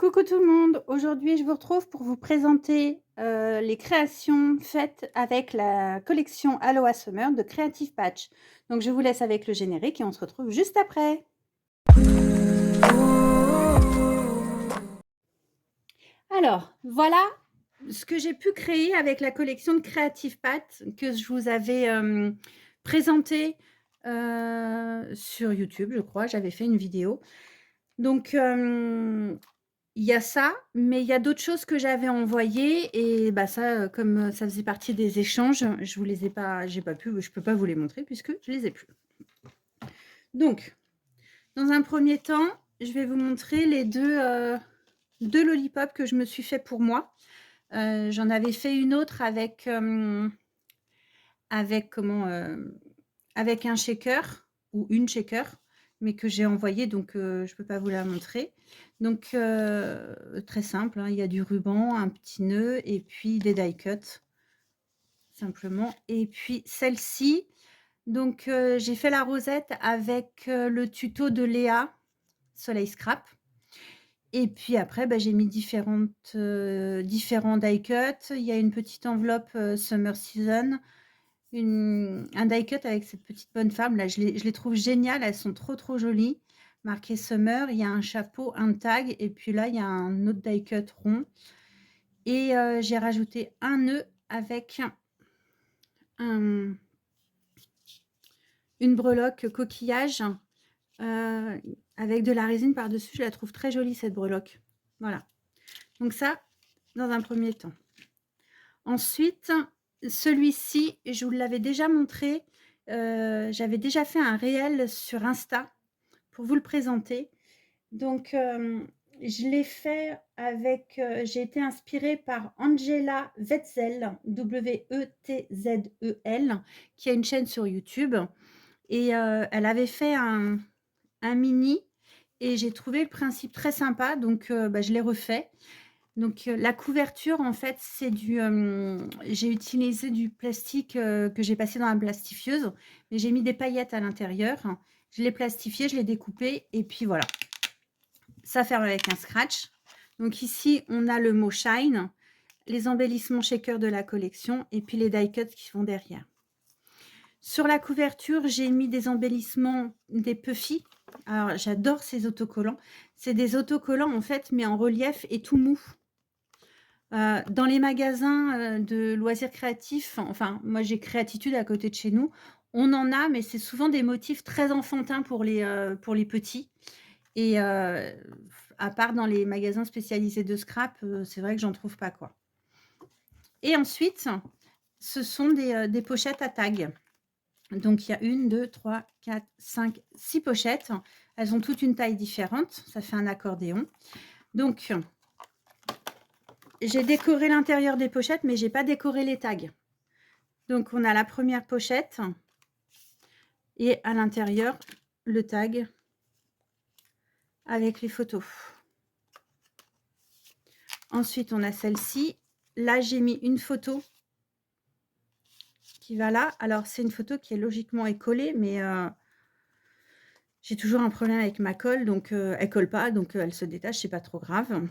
Coucou tout le monde, aujourd'hui je vous retrouve pour vous présenter les créations faites avec la collection Aloha Summer de Creative Patch. Donc je vous laisse avec le générique et on se retrouve juste après. Alors voilà ce que j'ai pu créer avec la collection de Creative Patch que je vous avais présenté sur YouTube, je crois, j'avais fait une vidéo. Donc il y a ça, mais il y a d'autres choses que j'avais envoyées et bah ça, comme ça faisait partie des échanges, je vous les ai pas, j'ai pas pu, je peux pas vous les montrer puisque je les ai plus. Donc, dans un premier temps, je vais vous montrer les deux lollipops que je me suis fait pour moi. J'en avais fait une autre avec comment, avec un shaker ou une shaker, mais que j'ai envoyé, donc je peux pas vous la montrer. Donc très simple, hein, il y a du ruban, un petit nœud et puis des die cuts, simplement. Et puis celle-ci, donc j'ai fait la rosette avec le tuto de Léa, Soleil Scrap. Et puis après, bah, j'ai mis différents die cuts. Il y a une petite enveloppe Summer Season, un die cut avec cette petite bonne femme là, je les trouve géniales, elles sont trop jolies, marqué Summer. Il y a un chapeau, un tag et puis là il y a un autre die cut rond et j'ai rajouté un nœud avec une breloque coquillage avec de la résine par dessus. Je la trouve très jolie cette breloque. Voilà, donc ça dans un premier temps. Ensuite, celui-ci, je vous l'avais déjà montré, j'avais déjà fait un réel sur Insta pour vous le présenter. Donc, je l'ai fait avec, j'ai été inspirée par Angela Wetzel, W-E-T-Z-E-L, qui a une chaîne sur YouTube et elle avait fait un mini et j'ai trouvé le principe très sympa, donc bah, je l'ai refait. Donc la couverture, en fait, c'est j'ai utilisé du plastique que j'ai passé dans la plastifieuse, mais j'ai mis des paillettes à l'intérieur. Je l'ai plastifié, je l'ai découpé et puis voilà. Ça ferme avec un scratch. Donc ici, on a le mot Shine, les embellissements shaker de la collection et puis les die cuts qui vont derrière. Sur la couverture, j'ai mis des embellissements, des Puffy. Alors, j'adore ces autocollants. C'est des autocollants, en fait, mais en relief et tout mou. Dans les magasins de loisirs créatifs, enfin, moi j'ai Créatitude à côté de chez nous, on en a, mais c'est souvent des motifs très enfantins pour les petits. Et à part dans les magasins spécialisés de scrap, c'est vrai que j'en trouve pas, quoi. Et ensuite, ce sont des pochettes à tag. Donc il y a 1, 2, 3, 4, 5, 6 pochettes. Elles ont toutes une taille différente, ça fait un accordéon. Donc j'ai décoré l'intérieur des pochettes, mais j'ai pas décoré les tags. Donc on a la première pochette et à l'intérieur, le tag avec les photos. Ensuite, on a celle-ci. Là, j'ai mis une photo qui va là. Alors, c'est une photo qui est logiquement collée, mais j'ai toujours un problème avec ma colle, donc elle colle pas, donc elle se détache, c'est pas trop grave.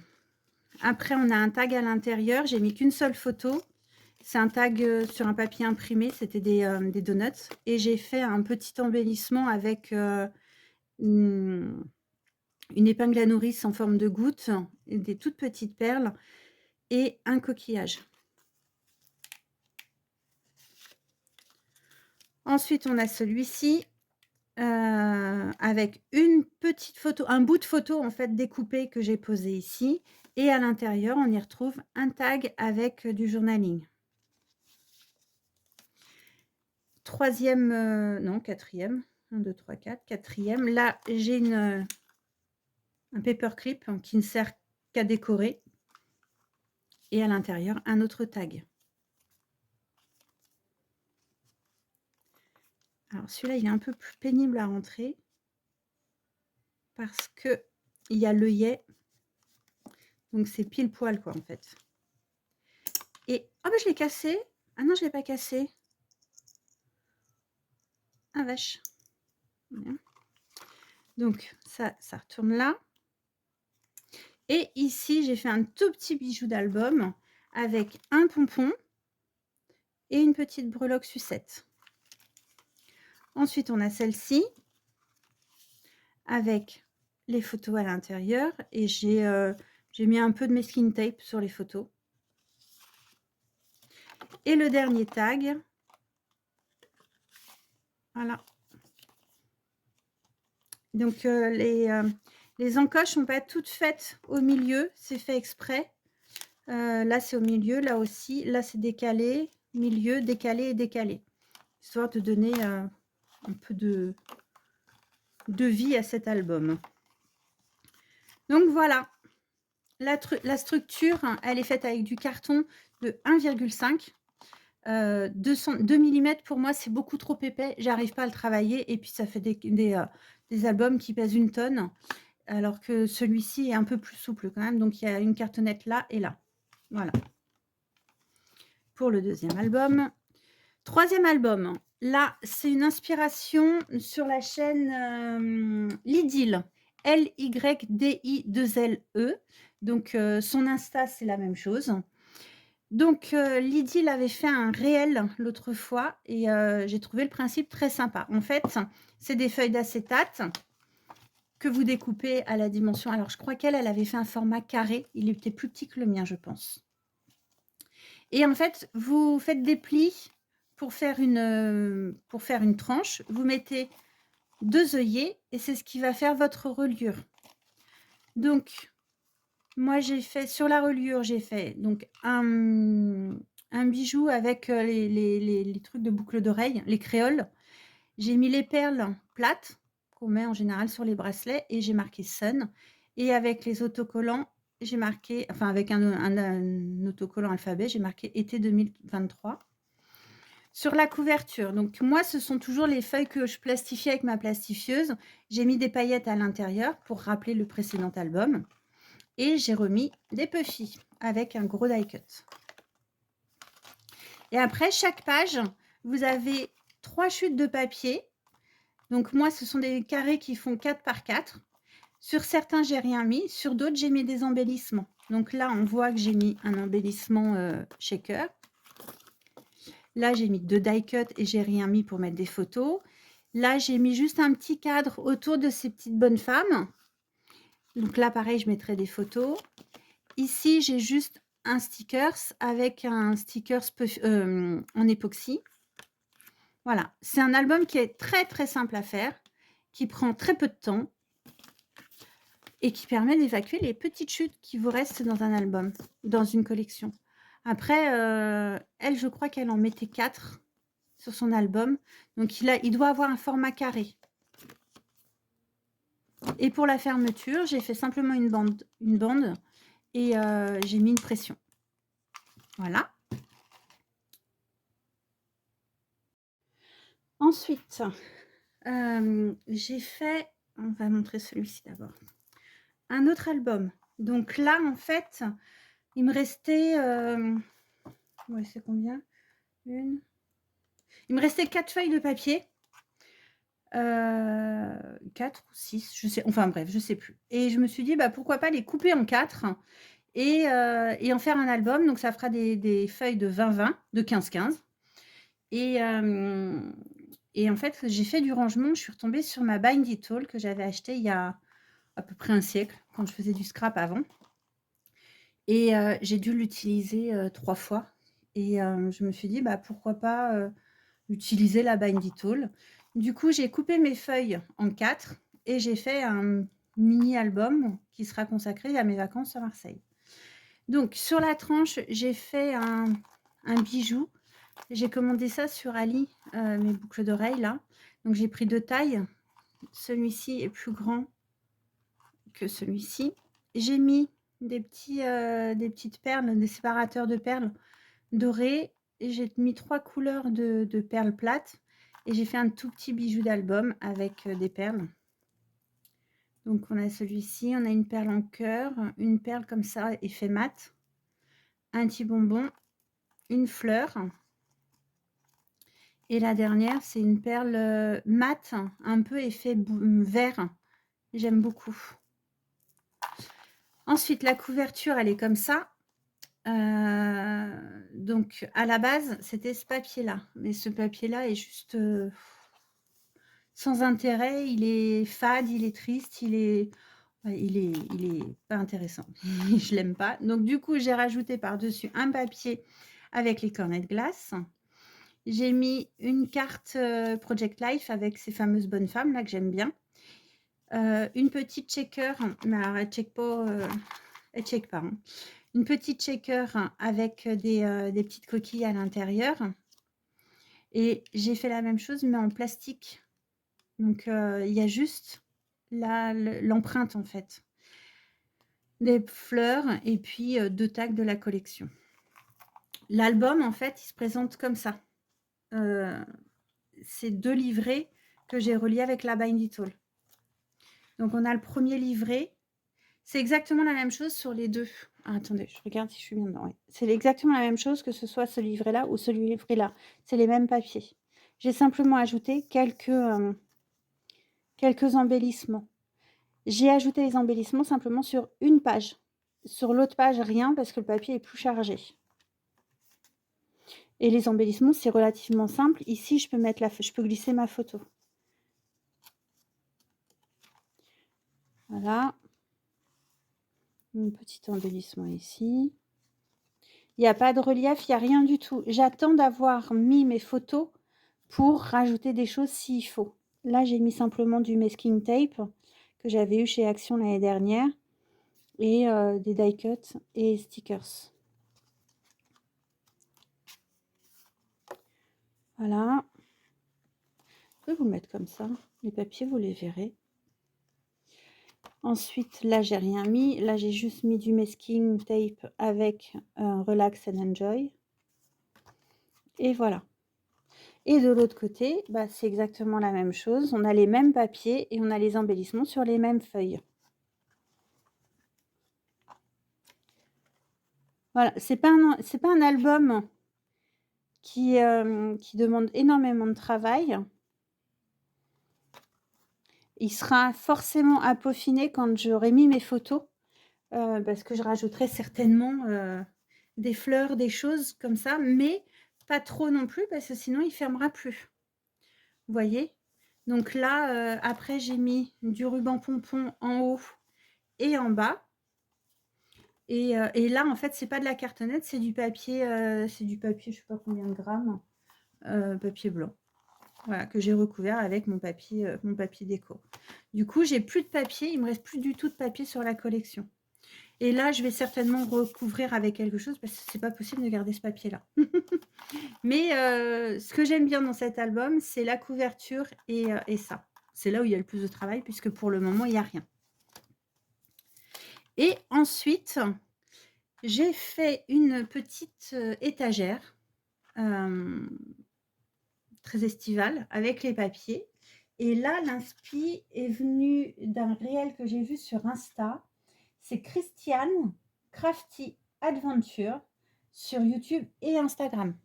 Après, on a un tag à l'intérieur. J'ai mis qu'une seule photo. C'est un tag sur un papier imprimé, c'était des donuts. Et j'ai fait un petit embellissement avec une épingle à nourrice en forme de goutte, des toutes petites perles et un coquillage. Ensuite, on a celui-ci avec une petite photo, un bout de photo en fait découpé que j'ai posé ici. Et à l'intérieur, on y retrouve un tag avec du journaling. Troisième, non, quatrième. 1, 2, 3, 4. Quatrième. Là, j'ai un paperclip qui ne sert qu'à décorer. Et à l'intérieur, un autre tag. Alors, celui-là, il est un peu plus pénible à rentrer. Parce que il y a l'œillet. Donc, c'est pile poil, quoi, en fait. Et, oh, bah, je l'ai cassé. Ah non, je ne l'ai pas cassé. Ah, vache. Bien. Donc, ça retourne là. Et ici, j'ai fait un tout petit bijou d'album avec un pompon et une petite breloque sucette. Ensuite, on a celle-ci avec les photos à l'intérieur et j'ai mis un peu de masking tape sur les photos. Et le dernier tag, voilà. Donc les encoches sont pas toutes faites au milieu, c'est fait exprès. Là, c'est au milieu, là aussi. Là, c'est décalé, milieu, décalé et décalé. Histoire de donner un peu de vie à cet album. Donc voilà, la structure, elle est faite avec du carton de 1,5. 2 mm pour moi, c'est beaucoup trop épais. J'arrive pas à le travailler. Et puis, ça fait des albums qui pèsent 1 tonne. Alors que celui-ci est un peu plus souple quand même. Donc, il y a une cartonnette là et là. Voilà. Pour le deuxième album. Troisième album. Là, c'est une inspiration sur la chaîne Lydile. Lydile. Donc, son Insta, c'est la même chose. Donc, Lydile avait fait un réel l'autre fois et j'ai trouvé le principe très sympa. En fait, c'est des feuilles d'acétate que vous découpez à la dimension. Alors, je crois qu'elle avait fait un format carré. Il était plus petit que le mien, je pense. Et en fait, vous faites des plis pour faire une tranche. Vous mettez 2 œillets et c'est ce qui va faire votre reliure. Donc, moi, j'ai fait sur la reliure, j'ai fait donc un bijou avec les trucs de boucle d'oreille, les créoles. J'ai mis les perles plates qu'on met en général sur les bracelets et j'ai marqué Sun. Et avec les autocollants, j'ai marqué, enfin avec un autocollant alphabet, j'ai marqué été 2023. Sur la couverture, donc moi, ce sont toujours les feuilles que je plastifie avec ma plastifieuse. J'ai mis des paillettes à l'intérieur pour rappeler le précédent album. Et j'ai remis des puffy avec un gros die cut. Et après, chaque page, vous avez 3 chutes de papier. Donc moi, ce sont des carrés qui font 4 par 4. Sur certains, j'ai rien mis. Sur d'autres, j'ai mis des embellissements. Donc là, on voit que j'ai mis un embellissement shaker. Là, j'ai mis 2 die cut et j'ai rien mis pour mettre des photos. Là, j'ai mis juste un petit cadre autour de ces petites bonnes femmes. Donc là, pareil, je mettrai des photos. Ici, j'ai juste un stickers avec un stickers en époxy. Voilà, c'est un album qui est très très simple à faire, qui prend très peu de temps et qui permet d'évacuer les petites chutes qui vous restent dans un album, dans une collection. Après, elle, je crois qu'elle en mettait 4 sur son album. Donc, il doit avoir un format carré. Et pour la fermeture, j'ai fait simplement une bande et j'ai mis une pression. Voilà. Ensuite, j'ai fait, on va montrer celui-ci d'abord, un autre album. Donc là, en fait, il me restait, ouais, c'est combien? Il me restait 4 feuilles de papier. 4 ou 6, je sais, enfin bref, je sais plus. Et je me suis dit, bah, pourquoi pas les couper en 4 et en faire un album. Donc ça fera des feuilles de 20-20, de 15-15. Et en fait, j'ai fait du rangement. Je suis retombée sur ma Bindy Tool que j'avais achetée il y a à peu près un siècle, quand je faisais du scrap avant. Et j'ai dû l'utiliser 3 fois. Et je me suis dit, bah, pourquoi pas utiliser la Bindy Tool. Du coup, j'ai coupé mes feuilles en 4 et j'ai fait un mini-album qui sera consacré à mes vacances à Marseille. Donc, sur la tranche, j'ai fait un bijou. J'ai commandé ça sur Ali, mes boucles d'oreilles là. Donc, j'ai pris 2 tailles. Celui-ci est plus grand que celui-ci. J'ai mis des petites perles, des séparateurs de perles dorées. Et j'ai mis 3 couleurs de perles plates. Et j'ai fait un tout petit bijou d'album avec des perles. Donc, on a celui-ci. On a une perle en cœur, une perle comme ça, effet mat, un petit bonbon, une fleur. Et la dernière, c'est une perle mat, un peu effet vert. J'aime beaucoup. Ensuite, la couverture, elle est comme ça. Donc à la base, c'était ce papier-là, mais ce papier-là est juste, sans intérêt. Il est fade, il est triste, ouais, il est pas intéressant. Je l'aime pas. Donc du coup, j'ai rajouté par-dessus un papier avec les cornets de glace. J'ai mis une carte, Project Life avec ces fameuses bonnes femmes là que j'aime bien. Une petite shaker, mais alors elle check pas, hein. Une petite shaker avec des petites coquilles à l'intérieur. Et j'ai fait la même chose, mais en plastique. Donc, il y a juste l'empreinte, en fait, des fleurs et puis 2 tags de la collection. L'album, en fait, il se présente comme ça. C'est 2 livrets que j'ai reliés avec la Bind It All. Donc, on a le premier livret. C'est exactement la même chose sur les 2. Ah, attendez, je regarde si je suis bien dedans. Ouais. C'est exactement la même chose que ce soit ce livret-là ou ce livret-là. C'est les mêmes papiers. J'ai simplement ajouté quelques embellissements. J'ai ajouté les embellissements simplement sur une page. Sur l'autre page, rien parce que le papier est plus chargé. Et les embellissements, c'est relativement simple. Ici, je peux glisser ma photo. Voilà. Un petit embellissement ici. Il n'y a pas de relief, il n'y a rien du tout. J'attends d'avoir mis mes photos pour rajouter des choses s'il faut. Là, j'ai mis simplement du masking tape que j'avais eu chez Action l'année dernière et des die cuts et stickers. Voilà. Je peux vous le mettre comme ça. Les papiers, vous les verrez. Ensuite, là, j'ai rien mis. Là, j'ai juste mis du masking tape avec Relax and Enjoy. Et voilà. Et de l'autre côté, bah, c'est exactement la même chose. On a les mêmes papiers et on a les embellissements sur les mêmes feuilles. Voilà, c'est pas un album qui demande énormément de travail. Il sera forcément à peaufiner quand j'aurai mis mes photos, parce que je rajouterai certainement des fleurs, des choses comme ça, mais pas trop non plus parce que sinon il fermera plus. Vous voyez? Donc là, après j'ai mis du ruban pompon en haut et en bas. Et là, en fait, c'est pas de la cartonnette, c'est du papier, je sais pas combien de grammes, papier blanc. Voilà, que j'ai recouvert avec mon papier déco. Du coup, j'ai plus de papier, il me reste plus du tout de papier sur la collection. Et là, je vais certainement recouvrir avec quelque chose parce que c'est pas possible de garder ce papier-là. Mais ce que j'aime bien dans cet album, c'est la couverture et ça. C'est là où il y a le plus de travail puisque pour le moment, il n'y a rien. Et ensuite, j'ai fait une petite étagère très estivale avec les papiers. Et là, l'inspi est venu d'un réel que j'ai vu sur Insta. C'est Christiane Crafty Adventure sur YouTube et Instagram.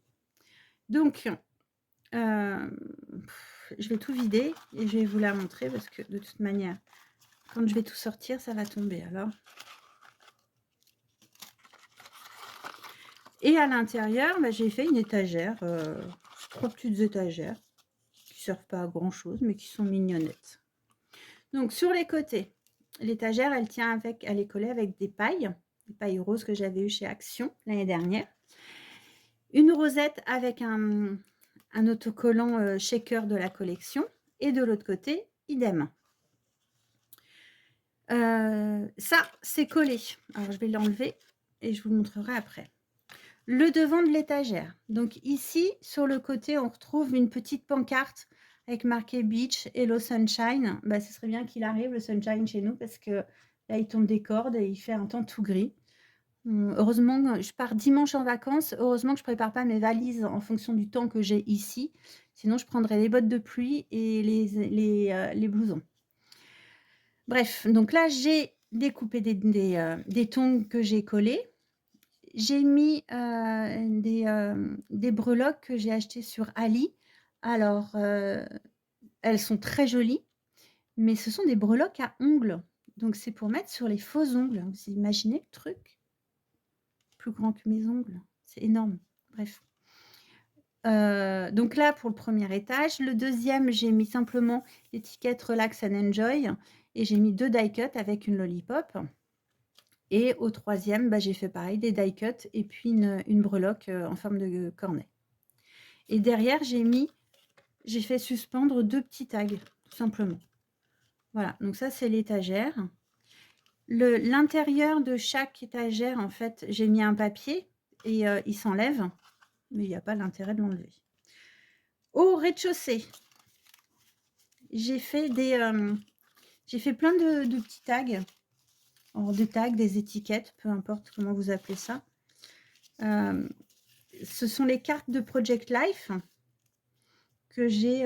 Donc, je vais tout vider et je vais vous la montrer parce que de toute manière, quand je vais tout sortir, ça va tomber alors. Et à l'intérieur, bah, j'ai fait une étagère, 3 petites étagères qui ne servent pas à grand chose mais qui sont mignonnettes. Donc sur les côtés, l'étagère, elle est collée avec des pailles roses que j'avais eues chez Action l'année dernière. Une rosette avec un autocollant shaker de la collection. Et de l'autre côté, idem. Ça, c'est collé. Alors, je vais l'enlever et je vous le montrerai après. Le devant de l'étagère. Donc ici, sur le côté, on retrouve une petite pancarte avec marqué Beach, Hello Sunshine. Bah, ce serait bien qu'il arrive, le sunshine, chez nous, parce que là, il tombe des cordes et il fait un temps tout gris. Heureusement, je pars dimanche en vacances. Heureusement que je ne prépare pas mes valises en fonction du temps que j'ai ici. Sinon, je prendrais les bottes de pluie et les blousons. Bref, donc là, j'ai découpé des tongs que j'ai collés. J'ai mis des breloques que j'ai achetées sur Ali. Alors, elles sont très jolies, mais ce sont des breloques à ongles. Donc c'est pour mettre sur les faux ongles. Vous imaginez le truc? Plus grand que mes ongles, c'est énorme. Bref. Donc là, pour le premier étage. Le deuxième, j'ai mis simplement l'étiquette Relax and Enjoy et j'ai mis 2 die cuts avec une lollipop. Et au troisième, bah, j'ai fait pareil, des die cuts et puis une breloque en forme de cornet. Et derrière, j'ai fait suspendre 2 petits tags, tout simplement. Voilà, donc ça, c'est l'étagère. L'intérieur de chaque étagère, en fait, j'ai mis un papier et il s'enlève, mais il n'y a pas l'intérêt de l'enlever. Au rez-de-chaussée, j'ai fait plein de petits tags, des tags, des étiquettes, peu importe comment vous appelez ça. Ce sont les cartes de Project Life que j'ai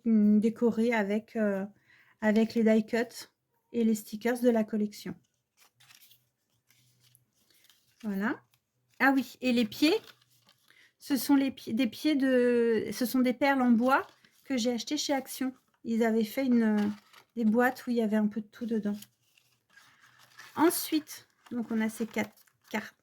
décorées avec les die cuts et les stickers de la collection. Voilà. Ah oui, et les pieds, ce sont des perles en bois que j'ai achetées chez Action. Ils avaient fait des boîtes où il y avait un peu de tout dedans. Ensuite, donc on a ces quatre cartes.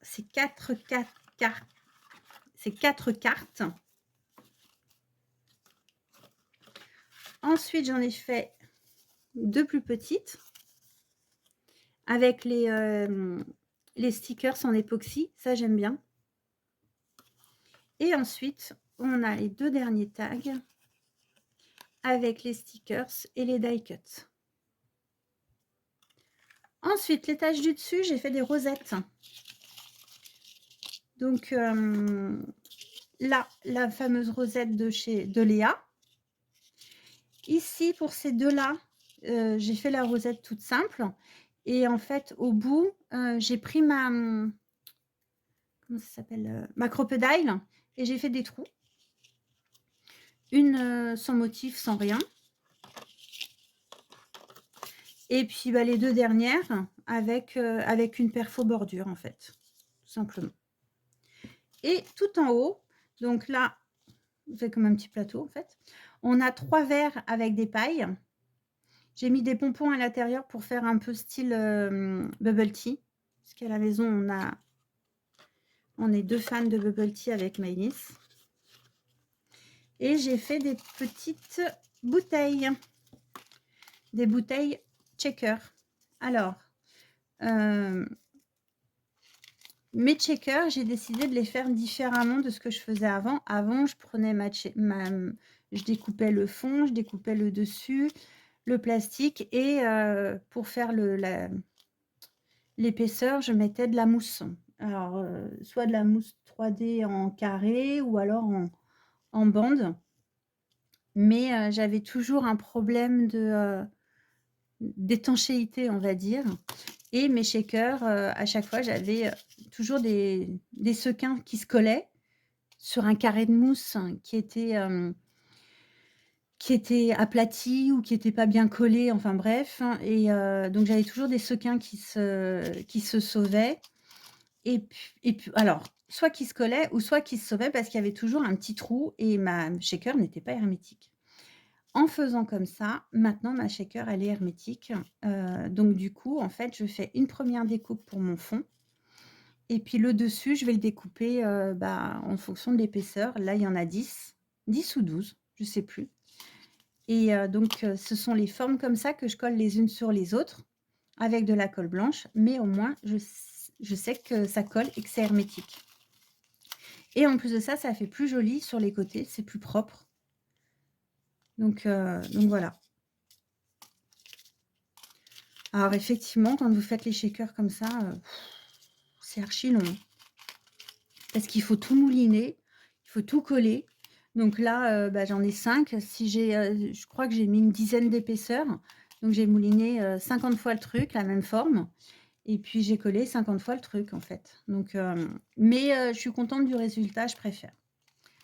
Ensuite, j'en ai fait 2 plus petites avec les stickers en époxy. Ça, j'aime bien. Et ensuite, on a les 2 derniers tags avec les stickers et les die cuts. Ensuite, l'étage du dessus, j'ai fait des rosettes. Donc là, la fameuse rosette de Léa. Ici, pour ces deux-là, j'ai fait la rosette toute simple. Et en fait, au bout, j'ai pris comment ça s'appelle, ma crocodile et j'ai fait des trous. Une sans motif, sans rien. Et puis bah, les 2 dernières avec une perfo bordure, en fait, tout simplement. Et tout en haut, donc là, c'est comme un petit plateau, en fait. On a 3 verres avec des pailles. J'ai mis des pompons à l'intérieur pour faire un peu style bubble tea. Parce qu'à la maison, on est 2 fans de bubble tea avec Maëlys. Et j'ai fait des petites bouteilles. Des bouteilles checker. Alors, mes checkers, j'ai décidé de les faire différemment de ce que je faisais avant. Avant, je prenais je découpais le fond, je découpais le dessus, le plastique et pour faire l'épaisseur, je mettais de la mousse. Alors, soit de la mousse 3D en carré ou alors en bande. Mais j'avais toujours un problème d'étanchéité, on va dire. Et mes shakers, à chaque fois, j'avais toujours des sequins qui se collaient sur un carré de mousse qui était aplati ou qui n'était pas bien collé, enfin bref. Et donc j'avais toujours des sequins qui se sauvaient. Et puis alors, soit qui se collaient ou soit qui se sauvaient parce qu'il y avait toujours un petit trou et ma shaker n'était pas hermétique. En faisant comme ça, maintenant ma shaker, elle est hermétique. Donc du coup, en fait, je fais une première découpe pour mon fond et puis le dessus, je vais le découper, en fonction de l'épaisseur. Là, il y en a 10 ou 12, je ne sais plus. Et donc ce sont les formes comme ça que je colle les unes sur les autres avec de la colle blanche, mais au moins je sais que ça colle et que c'est hermétique. Et en plus de ça, ça fait plus joli sur les côtés, c'est plus propre. Donc voilà. Alors effectivement, quand vous faites les shakers comme ça, c'est archi long. Parce qu'il faut tout mouliner, il faut tout coller. Donc là, j'en ai 5. Si je crois que j'ai mis une dizaine d'épaisseurs. Donc j'ai mouliné 50 fois le truc, la même forme. Et puis j'ai collé 50 fois le truc en fait. Donc, mais je suis contente du résultat, je préfère.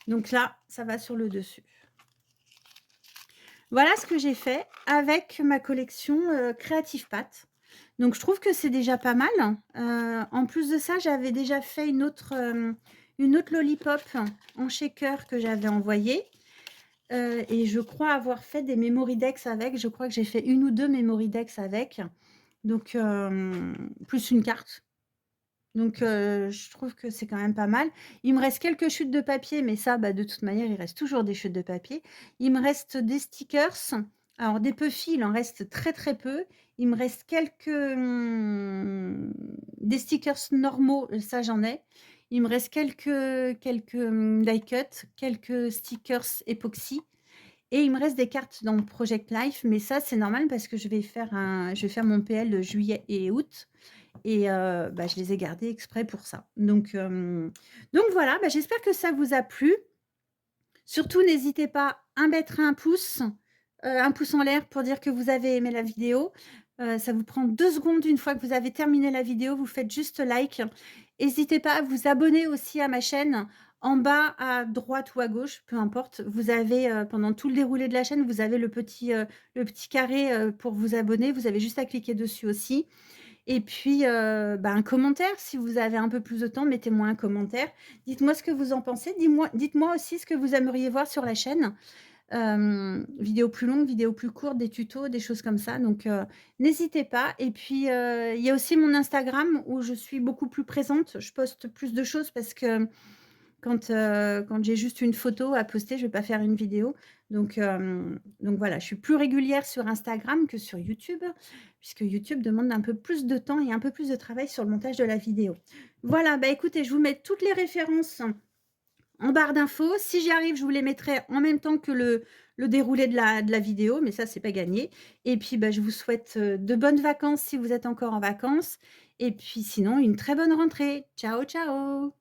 Donc là, ça va sur le dessus. Voilà ce que j'ai fait avec ma collection Creative Pat. Donc je trouve que c'est déjà pas mal. En plus de ça, j'avais déjà fait une autre lollipop en shaker que j'avais envoyée. Et je crois avoir fait des Memory Decks avec. Je crois que j'ai fait 1 ou 2 Memory Decks avec. donc plus une carte. Donc je trouve que c'est quand même pas mal. Il me reste quelques chutes de papier, mais ça, bah, de toute manière, il reste toujours des chutes de papier. Il me reste des stickers. Alors des puffs, il en reste très, très peu. Il me reste quelques, des stickers normaux, ça j'en ai. Il me reste quelques die cut, quelques stickers époxy et il me reste des cartes dans Project Life, mais ça, c'est normal parce que je vais faire mon PL de juillet et août et bah, je les ai gardés exprès pour ça. Donc voilà, bah, j'espère que ça vous a plu. Surtout, n'hésitez pas à mettre un pouce en l'air pour dire que vous avez aimé la vidéo. Ça vous prend 2 secondes une fois que vous avez terminé la vidéo, vous faites juste like. N'hésitez pas à vous abonner aussi à ma chaîne. En bas à droite ou à gauche, peu importe, vous avez, pendant tout le déroulé de la chaîne, vous avez le petit carré, pour vous abonner. Vous avez juste à cliquer dessus aussi. Et puis, bah, un commentaire si vous avez un peu plus de temps, mettez-moi un commentaire. Dites-moi ce que vous en pensez. Dites-moi aussi ce que vous aimeriez voir sur la chaîne. Vidéos plus longues, vidéos plus courtes, des tutos, des choses comme ça. Donc, n'hésitez pas. Et puis, il y a aussi mon Instagram où je suis beaucoup plus présente. Je poste plus de choses parce que quand j'ai juste une photo à poster, je vais pas faire une vidéo. Donc voilà, je suis plus régulière sur Instagram que sur YouTube, puisque YouTube demande un peu plus de temps et un peu plus de travail sur le montage de la vidéo. Voilà, bah, écoutez, je vous mets toutes les références en barre d'infos. Si j'y arrive, je vous les mettrai en même temps que le déroulé de la vidéo, mais ça, c'est pas gagné. Et puis, bah, je vous souhaite, de bonnes vacances si vous êtes encore en vacances et puis sinon une très bonne rentrée. Ciao, ciao!